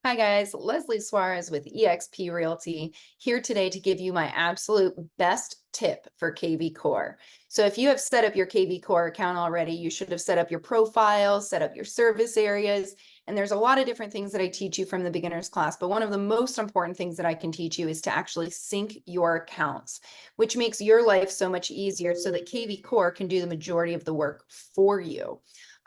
Hi guys, Leslie Suarez with eXp Realty here today to give you my absolute best tip for KVCore. So if you have set up your KVCore account already, you should have set up your profile, set up your service areas, and there's a lot of different things that I teach you from the beginner's class, but one of the most important things that I can teach you is to actually sync your accounts, which makes your life so much easier so that KVCore can do the majority of the work for you.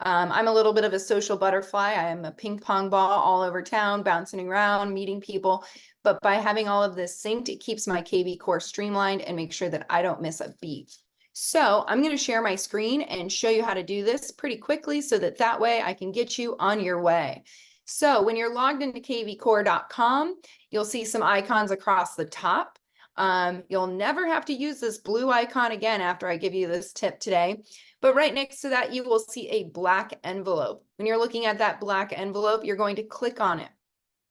I'm a little bit of a social butterfly. I am a ping pong ball all over town, bouncing around, meeting people. But by having all of this synced, it keeps my KVCore streamlined and make sure that I don't miss a beat. So I'm going to share my screen and show you how to do this pretty quickly so that way I can get you on your way. So when you're logged into kvcore.com, you'll see some icons across the top. You'll never have to use this blue icon again after I give you this tip today. But right next to that, you will see a black envelope. When you're looking at that black envelope, you're going to click on it.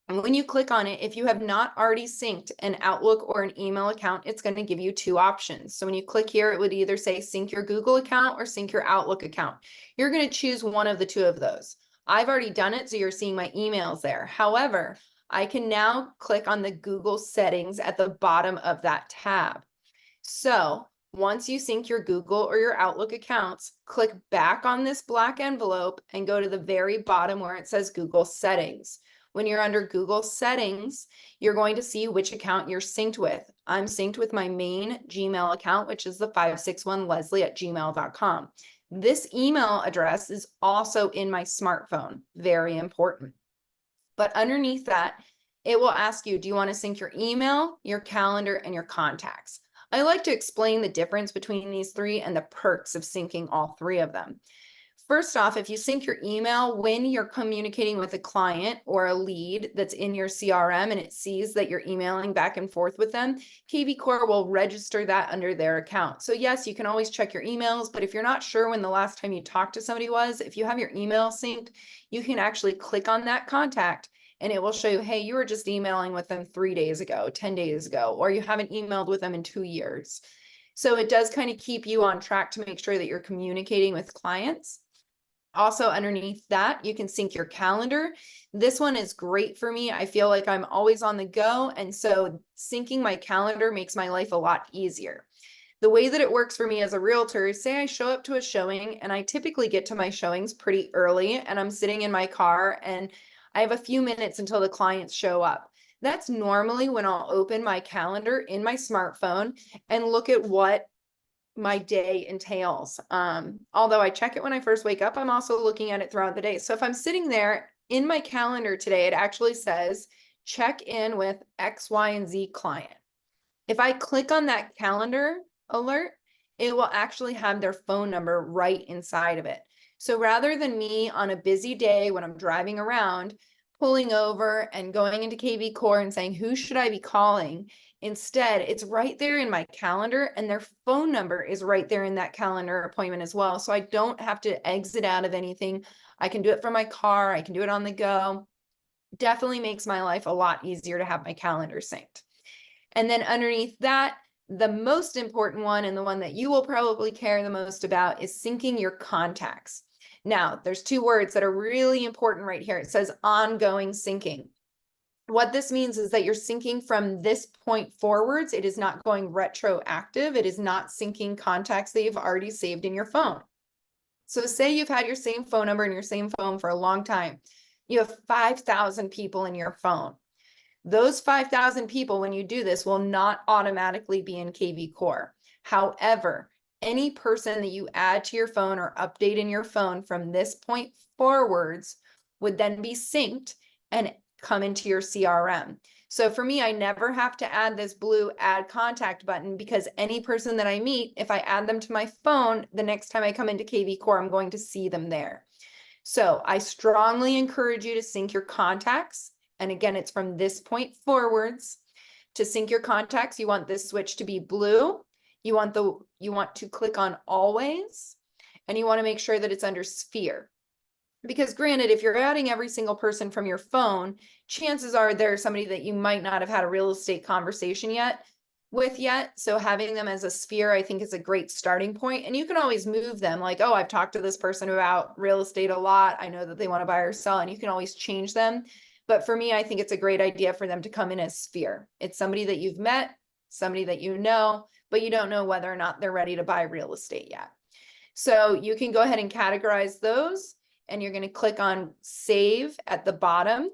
And when you click on it, if you have not already synced an Outlook or an email account, it's going to give you two options. So when you click here, it would either say sync your Google account or sync your Outlook account. You're going to choose one of the two of those. I've already done it, so you're seeing my emails there. However, I can now click on the Google settings at the bottom of that tab. So once you sync your Google or your Outlook accounts, click back on this black envelope and go to the very bottom where it says Google settings. When you're under Google settings, you're going to see which account you're synced with. I'm synced with my main Gmail account, which is the 561leslie@gmail.com. This email address is also in my smartphone, very important. But underneath that, it will ask you, do you want to sync your email, your calendar, and your contacts? I like to explain the difference between these three and the perks of syncing all three of them. First off, if you sync your email when you're communicating with a client or a lead that's in your CRM and it sees that you're emailing back and forth with them, KVCore will register that under their account. So yes, you can always check your emails, but if you're not sure when the last time you talked to somebody was, if you have your email synced, you can actually click on that contact and it will show you, hey, you were just emailing with them 3 days ago, 10 days ago, or you haven't emailed with them in 2 years. So it does kind of keep you on track to make sure that you're communicating with clients. Also underneath that, you can sync your calendar. This one is great for me. I feel like I'm always on the go. And so syncing my calendar makes my life a lot easier. The way that it works for me as a realtor is, say I show up to a showing and I typically get to my showings pretty early and I'm sitting in my car and I have a few minutes until the clients show up. That's normally when I'll open my calendar in my smartphone and look at what my day entails. Although I check it when I first wake up, I'm also looking at it throughout the day. So if I'm sitting there in my calendar today, it actually says check in with X, Y, and Z client. If I click on that calendar alert, it will actually have their phone number right inside of it. So rather than me on a busy day when I'm driving around, pulling over and going into KVCore and saying, who should I be calling? Instead, it's right there in my calendar and their phone number is right there in that calendar appointment as well. So I don't have to exit out of anything. I can do it from my car. I can do it on the go. Definitely makes my life a lot easier to have my calendar synced. And then underneath that, the most important one and the one that you will probably care the most about is syncing your contacts. Now, there's two words that are really important right here. It says ongoing syncing. What this means is that you're syncing from this point forwards. It is not going retroactive. It is not syncing contacts that you've already saved in your phone. So say you've had your same phone number in your same phone for a long time. You have 5,000 people in your phone. Those 5,000 people, when you do this, will not automatically be in KVCore. However, any person that you add to your phone or update in your phone from this point forwards would then be synced and come into your CRM. So for me, I never have to add this blue add contact button because any person that I meet, if I add them to my phone, the next time I come into KVCore, I'm going to see them there. So I strongly encourage you to sync your contacts. And again, it's from this point forwards. To sync your contacts, you want this switch to be blue. You want to click on always, and you want to make sure that it's under sphere. Because granted, if you're adding every single person from your phone, chances are there's somebody that you might not have had a real estate conversation with yet. So having them as a sphere, I think, is a great starting point. And you can always move them like, oh, I've talked to this person about real estate a lot. I know that they want to buy or sell, and you can always change them. But for me, I think it's a great idea for them to come in as sphere. It's somebody that you've met, somebody that you know, but you don't know whether or not they're ready to buy real estate yet. So you can go ahead and categorize those, and you're going to click on save at the bottom.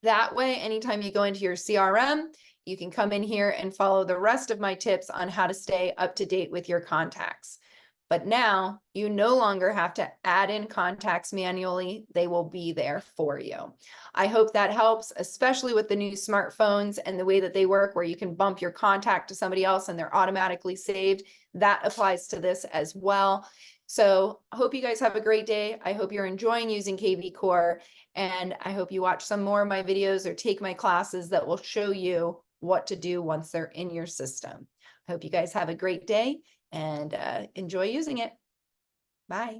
That way, anytime you go into your CRM, you can come in here and follow the rest of my tips on how to stay up to date with your contacts. But now you no longer have to add in contacts manually. They will be there for you. I hope that helps, especially with the new smartphones and the way that they work, where you can bump your contact to somebody else and they're automatically saved. That applies to this as well. So I hope you guys have a great day. I hope you're enjoying using KVCore, and I hope you watch some more of my videos or take my classes that will show you what to do once they're in your system. I hope you guys have a great day and enjoy using it. Bye.